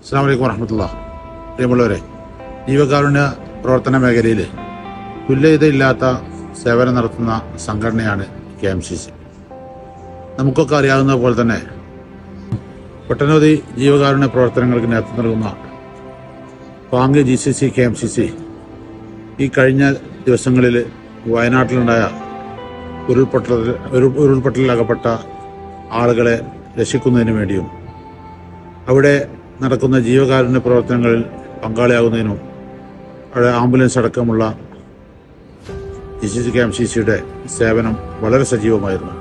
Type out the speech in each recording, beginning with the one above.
അസ്സലാമു അലൈക്കും വറഹ്മത്തുള്ളാഹി. പ്രിയമുള്ളവരെ, ജീവകാരുണ്യ പ്രവർത്തന മേഖലയിൽ തുല്യതയില്ലാത്ത സേവനം നടത്തുന്ന സംഘടനയാണ് KMCC. നമുക്കൊക്കെ അറിയാവുന്ന പോലെ തന്നെ ഒട്ടനവധി ജീവകാരുണ്യ പ്രവർത്തനങ്ങൾക്ക് നേതൃത്വം നൽകുന്ന പാങ്ക് GCC KMCC ഈ കഴിഞ്ഞ ദിവസങ്ങളിൽ വയനാട്ടിലുണ്ടായ ഉരുൾപൊട്ടലിലകപ്പെട്ട ആളുകളെ രക്ഷിക്കുന്നതിന് വേണ്ടിയും അവിടെ നടക്കുന്ന ജീവകാരുണ്യ പ്രവർത്തനങ്ങളിൽ പങ്കാളിയാകുന്നതിനും അവിടെ ആംബുലൻസ് അടക്കമുള്ള GCC KMCCയുടെ സേവനം വളരെ സജീവമായിരുന്നു.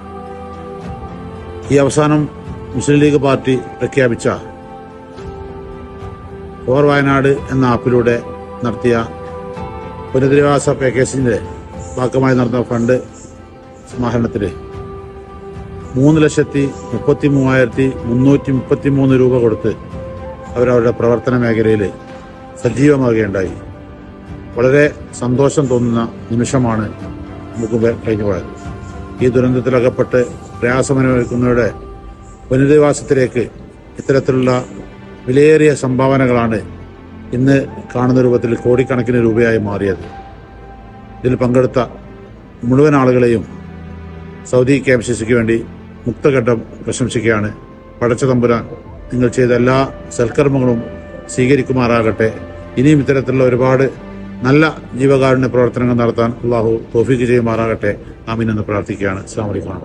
ഈ അവസാനം മുസ്ലിം ലീഗ് പാർട്ടി പ്രഖ്യാപിച്ച ഫോർ വയനാട് എന്ന ആപ്പിലൂടെ നടത്തിയ പുനരധിവാസ പാക്കേജിന്റെ ഭാഗമായി നടന്ന ഫണ്ട് സമാഹരണത്തിൽ 3,33,333 രൂപ കൊടുത്ത് അവരവരുടെ പ്രവർത്തന മേഖലയിൽ സജീവമാകുകയുണ്ടായി. വളരെ സന്തോഷം തോന്നുന്ന നിമിഷമാണ് നമുക്ക് കഴിഞ്ഞു പോയത്. ഈ ദുരന്തത്തിലകപ്പെട്ട് പ്രയാസമനുഭവിക്കുന്നവരുടെ പുനരധിവാസത്തിലേക്ക് ഇത്തരത്തിലുള്ള വിലയേറിയ സംഭാവനകളാണ് ഇന്ന് കാണുന്ന രൂപത്തിൽ കോടിക്കണക്കിന് രൂപയായി മാറിയത്. ഇതിൽ പങ്കെടുത്ത മുഴുവൻ ആളുകളെയും സൗദി KMCCക്ക് വേണ്ടി മുക്തഘട്ടം പ്രശംസിക്കുകയാണ്. പടച്ച തമ്പുരാൻ നിങ്ങൾ ചെയ്ത എല്ലാ സൽക്കർമ്മങ്ങളും സ്വീകരിക്കുമാറാകട്ടെ. ഇനിയും ഇത്തരത്തിലുള്ള ഒരുപാട് നല്ല ജീവകാരുണ്യ പ്രവർത്തനങ്ങൾ നടത്താൻ അള്ളാഹു തൗഫീഖ് ചെയ്യുമാറാകട്ടെ. ആമീൻ എന്ന് പ്രാർത്ഥിക്കുകയാണ്. അസ്സലാമു അലൈക്കും.